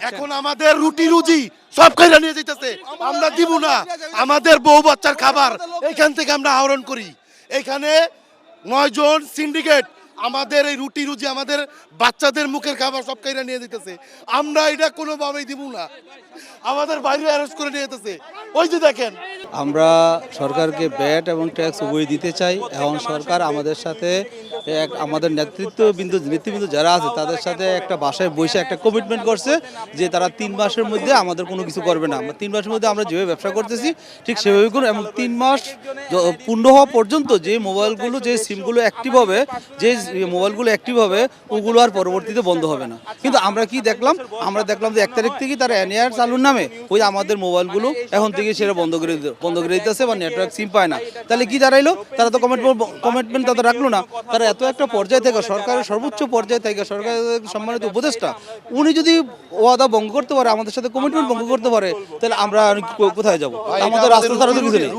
এখন আমাদের রুটি রুজি সব খাইরা নিয়ে যাইতেছে, আমরা দিব না। আমাদের বউ বাচ্চার খাবার এখান থেকে আমরা আহরণ করি। এখানে 9 জন সিন্ডিকেট আমাদের এই রুটি রুজি, আমাদের বাচ্চাদের মুখের খাবার সব খাইরা নিয়ে যেতেছে। আমরা এটা কোনোভাবেই দিব না, আমাদের বাইরে অ্যারেস্ট করে নিয়ে যেতেছে। ওই যে দেখেন, আমরা সরকারকে ভ্যাট এবং ট্যাক্স উভয় দিতে চাই। এখন সরকার আমাদের সাথে আমাদের নেতৃবৃন্দ যারা আছে তাদের সাথে একটা বাসায় বসে একটা কমিটমেন্ট করছে যে তারা 3 মাসের মধ্যে আমাদের কোনো কিছু করবে না। 3 মাসের মধ্যে আমরা যেভাবে ব্যবসা করতেছি ঠিক সেভাবে করুন, এবং 3 মাস পূর্ণ হওয়া পর্যন্ত যে মোবাইলগুলো, যে সিমগুলো অ্যাক্টিভ হবে, যে মোবাইলগুলো অ্যাক্টিভ হবে ওগুলো আর পরবর্তীতে বন্ধ হবে না। কিন্তু আমরা কি দেখলাম, আমরা দেখলাম যে 1 তারিখ থেকে তারা এনএআর চালুর নামে ওই আমাদের মোবাইলগুলো এখন থেকে সেটা বন্ধ করে দিতেছে বা নেটওয়ার্ক সিম পায় না। তাহলে কি দাঁড়াইলো, তারা তো কমিটমেন্ট তাদের রাখলো না। তারা এত একটা পর্যায়ে থেকে, সরকারের সর্বোচ্চ পর্যায়ে থেকে, সরকারের সম্মানিত উপদেষ্টা, উনি যদি ওয়াদা ভঙ্গ করতে পারে, আমাদের সাথে কমিটমেন্ট ভঙ্গ করতে পারে, তাহলে আমরা কোথায় যাবো? আমাদের রাস্তা ছাড়া তো কিছু নেই।